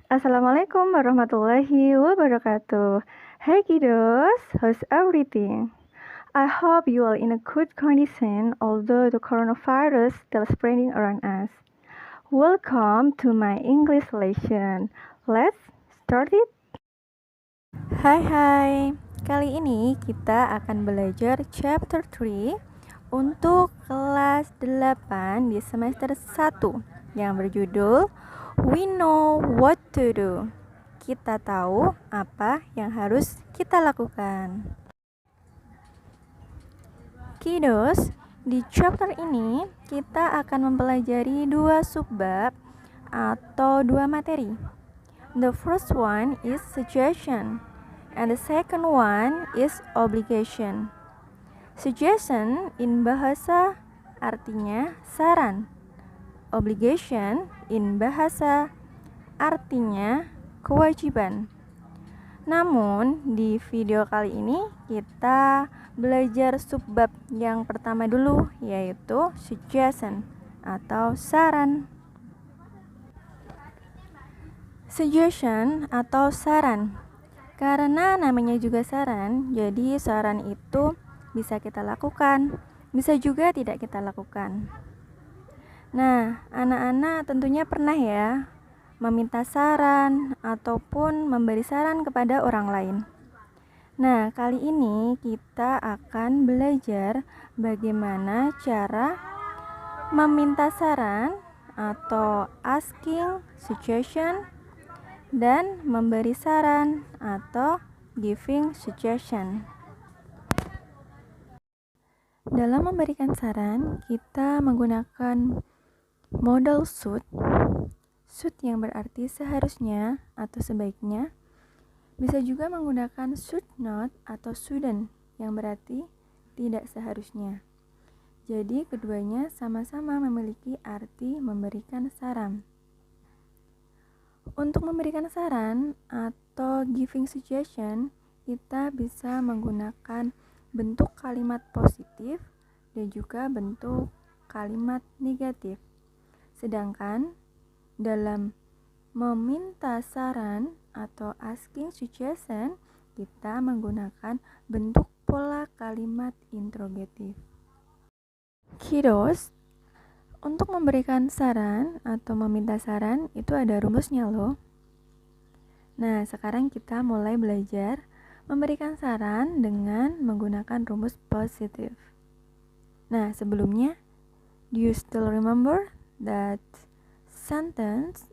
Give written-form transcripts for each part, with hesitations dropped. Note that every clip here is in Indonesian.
Assalamualaikum warahmatullahi wabarakatuh. Hey kiddos, how's everything? I hope you are in a good condition although the coronavirus still spreading around us. Welcome to my English lesson. Let's start it. Hai, kali ini kita akan belajar chapter 3 untuk kelas 8 di semester 1 yang berjudul We Know What to Do. Kita tahu apa yang harus kita lakukan. Kiddos, di chapter ini kita akan mempelajari dua subbab atau dua materi. The first one is suggestion and the second one is obligation. Suggestion in bahasa artinya saran. Obligation in bahasa artinya kewajiban. Namun di video kali ini kita belajar subbab yang pertama dulu, yaitu suggestion atau saran. Suggestion atau saran. Karena namanya juga saran, jadi saran itu bisa kita lakukan, bisa juga tidak kita lakukan. Nah, anak-anak tentunya pernah ya meminta saran ataupun memberi saran kepada orang lain. Nah, kali ini kita akan belajar bagaimana cara meminta saran atau asking suggestion dan memberi saran atau giving suggestion. Dalam memberikan saran, kita menggunakan modal should. Should yang berarti seharusnya atau sebaiknya. Bisa juga menggunakan should not atau shouldn't yang berarti tidak seharusnya. Jadi keduanya sama-sama memiliki arti memberikan saran. Untuk memberikan saran atau giving suggestion, kita bisa menggunakan bentuk kalimat positif dan juga bentuk kalimat negatif. Sedangkan dalam meminta saran atau asking suggestion, kita menggunakan bentuk pola kalimat interrogatif. Kiddos, untuk memberikan saran atau meminta saran itu ada rumusnya loh. Nah, sekarang kita mulai belajar memberikan saran dengan menggunakan rumus positif. Nah, sebelumnya, do you still remember that sentence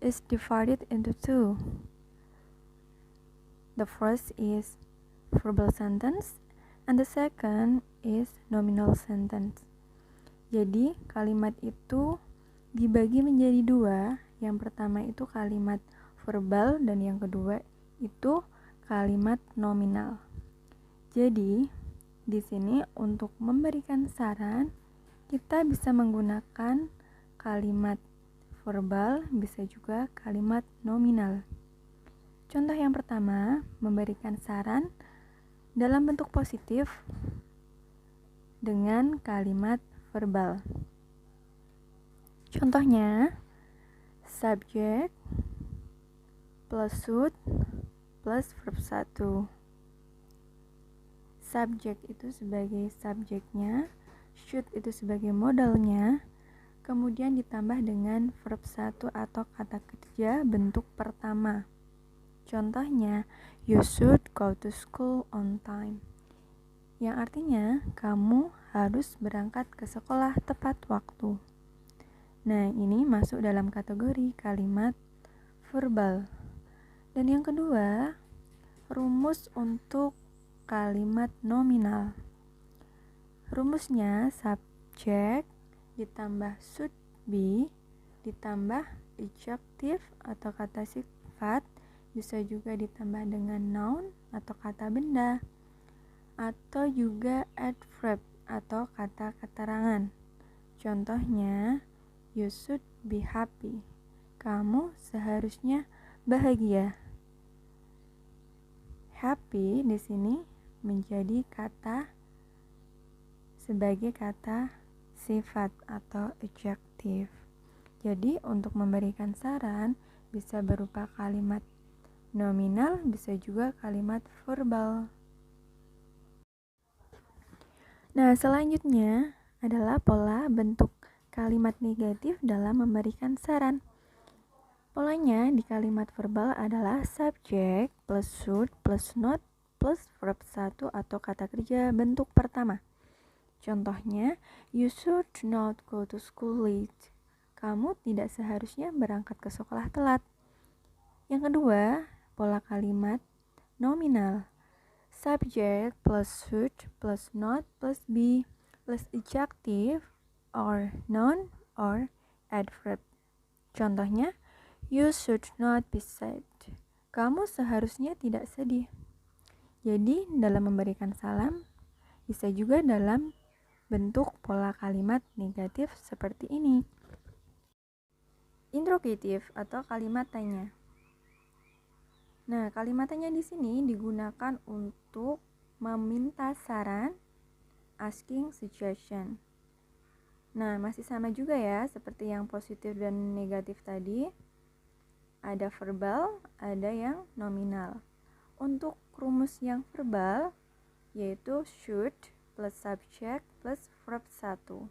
is divided into two? The first is verbal sentence and the second is nominal sentence. Jadi kalimat itu dibagi menjadi dua. Yang pertama itu kalimat verbal dan yang kedua itu kalimat nominal. Jadi di sini untuk memberikan saran kita bisa menggunakan kalimat verbal, bisa juga kalimat nominal. Contoh yang pertama, memberikan saran dalam bentuk positif dengan kalimat verbal. Contohnya, subject plus should plus verb 1. Subject itu sebagai subjeknya, should itu sebagai modalnya, kemudian ditambah dengan verb 1 atau kata kerja bentuk pertama. Contohnya, you should go to school on time. Yang artinya, kamu harus berangkat ke sekolah tepat waktu. Nah, ini masuk dalam kategori kalimat verbal. Dan yang kedua, rumus untuk kalimat nominal. Rumusnya subject ditambah should be ditambah adjective atau kata sifat, bisa juga ditambah dengan noun atau kata benda, atau juga adverb atau kata keterangan. Contohnya, you should be happy. Kamu seharusnya bahagia. Happy di sini menjadi kata sebagai kata sifat atau adjektif. Jadi untuk memberikan saran bisa berupa kalimat nominal, bisa juga kalimat verbal. Nah, selanjutnya adalah pola bentuk kalimat negatif dalam memberikan saran. Polanya di kalimat verbal adalah subjek plus should plus not plus verb 1 atau kata kerja bentuk pertama. Contohnya, you should not go to school late. Kamu tidak seharusnya berangkat ke sekolah telat. Yang kedua, pola kalimat nominal. Subject plus should plus not plus be plus adjective or noun or adverb. Contohnya, you should not be sad. Kamu seharusnya tidak sedih. Jadi, dalam memberikan salam, bisa juga dalam bentuk pola kalimat negatif seperti ini. Interrogative atau kalimat tanya. Nah, kalimat tanya di sini digunakan untuk meminta saran, asking suggestion. Nah, masih sama juga ya, seperti yang positif dan negatif tadi. Ada verbal, ada yang nominal. Untuk rumus yang verbal, yaitu should plus subject plus verb 1.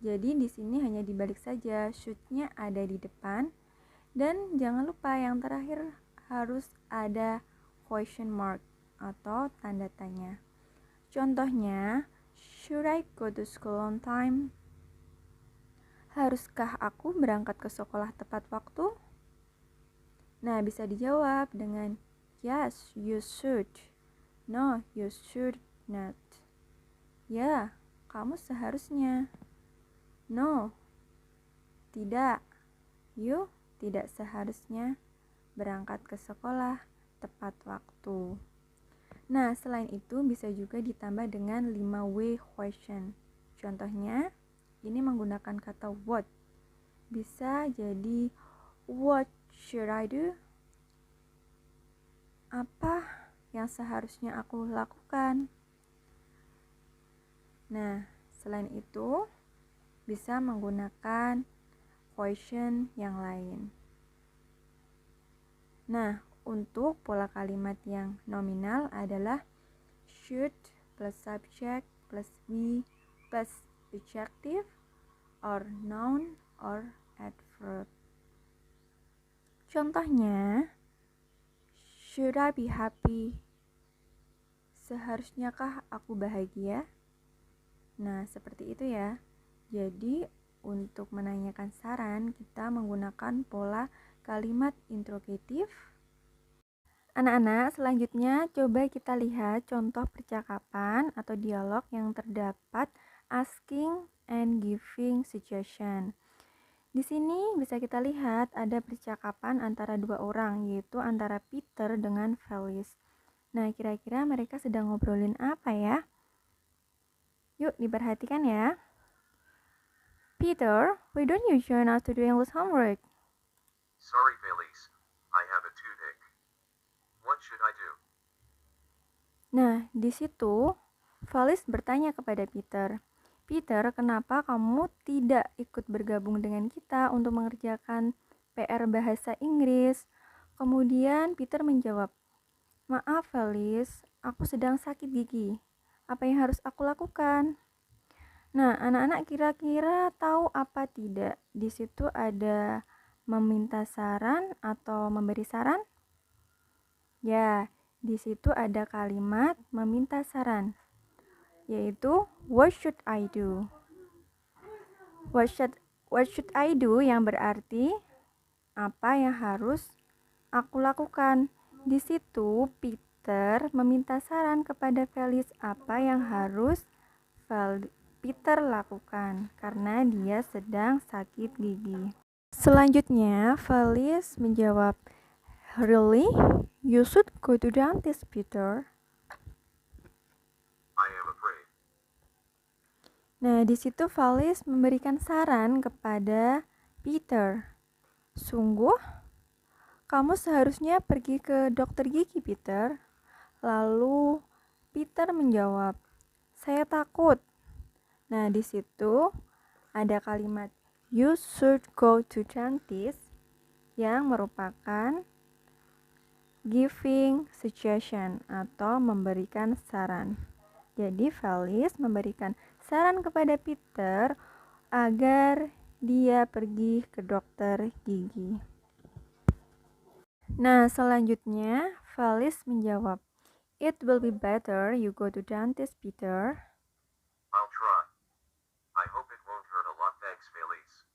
Jadi di sini hanya dibalik saja, should-nya ada di depan, dan jangan lupa yang terakhir harus ada question mark atau tanda tanya. Contohnya, should I go to school on time? Haruskah aku berangkat ke sekolah tepat waktu? Nah, bisa dijawab dengan yes, you should. No, you should not. Ya, kamu seharusnya. No, tidak. You tidak seharusnya berangkat ke sekolah tepat waktu. Nah, selain itu bisa juga ditambah dengan 5W question. Contohnya, ini menggunakan kata what. Bisa jadi what should I do? Apa yang seharusnya aku lakukan? Nah, selain itu bisa menggunakan question yang lain. Nah, untuk pola kalimat yang nominal adalah should plus subject plus be plus adjective or noun or adverb. Contohnya, should I be happy? Seharusnyakah aku bahagia? Nah, seperti itu ya. Jadi, untuk menanyakan saran, kita menggunakan pola kalimat interrogatif. Anak-anak, selanjutnya coba kita lihat contoh percakapan atau dialog yang terdapat asking and giving suggestion. Di sini bisa kita lihat ada percakapan antara dua orang, yaitu antara Peter dengan Felice. Nah, kira-kira mereka sedang ngobrolin apa ya? Yuk, diperhatikan ya. Peter, why don't you join us to do English homework? Sorry, Felice. I have a toothache. What should I do? Nah, di situ Felice bertanya kepada Peter, Peter, kenapa kamu tidak ikut bergabung dengan kita untuk mengerjakan PR bahasa Inggris? Kemudian Peter menjawab, maaf Felice, aku sedang sakit gigi. Apa yang harus aku lakukan? Nah, anak-anak kira-kira tahu apa tidak? Di situ ada meminta saran atau memberi saran? Ya, di situ ada kalimat meminta saran, yaitu what should I do? What should I do yang berarti apa yang harus aku lakukan. Di situ Peter meminta saran kepada Felice apa yang harus Peter lakukan karena dia sedang sakit gigi. Selanjutnya, Felice menjawab, really? You should go to dentist, Peter. I am afraid. Nah, di situ Felice memberikan saran kepada Peter. Sungguh? Kamu seharusnya pergi ke dokter gigi, Peter. Lalu Peter menjawab, saya takut. Nah, di situ ada kalimat you should go to dentist yang merupakan giving suggestion atau memberikan saran. Jadi Felice memberikan saran kepada Peter agar dia pergi ke dokter gigi. Nah, selanjutnya Felice menjawab, "It will be better you go to dentist, Peter." I'll try. I hope it won't hurt a lot. Thanks, Felice.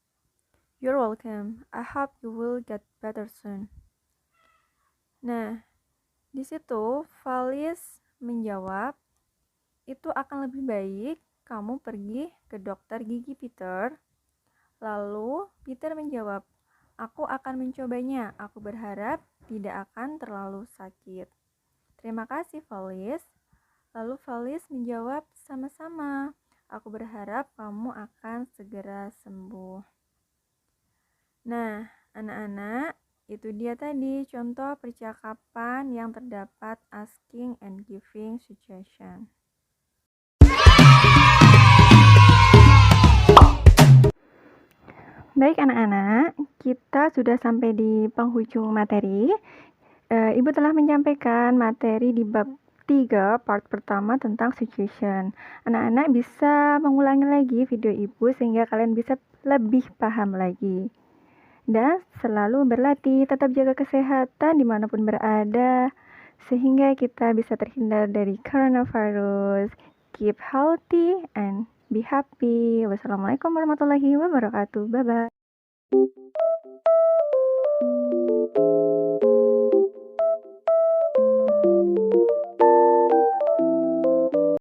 You're welcome. I hope you will get better soon. Nah, di situ Felice menjawab, itu akan lebih baik kamu pergi ke dokter gigi, Peter. Lalu Peter menjawab, aku akan mencobanya. Aku berharap tidak akan terlalu sakit. Terima kasih, Felice. Lalu Felice menjawab, sama-sama. Aku berharap kamu akan segera sembuh. Nah, anak-anak, itu dia tadi contoh percakapan yang terdapat asking and giving suggestion. Baik anak-anak, kita sudah sampai di penghujung materi. Ibu telah menyampaikan materi di bab 3 part pertama tentang suggestion. Anak-anak bisa mengulangi lagi video ibu sehingga kalian bisa lebih paham lagi. Dan selalu berlatih, tetap jaga kesehatan dimanapun berada sehingga kita bisa terhindar dari coronavirus. Keep healthy and be happy. Wassalamualaikum warahmatullahi wabarakatuh. Bye-bye.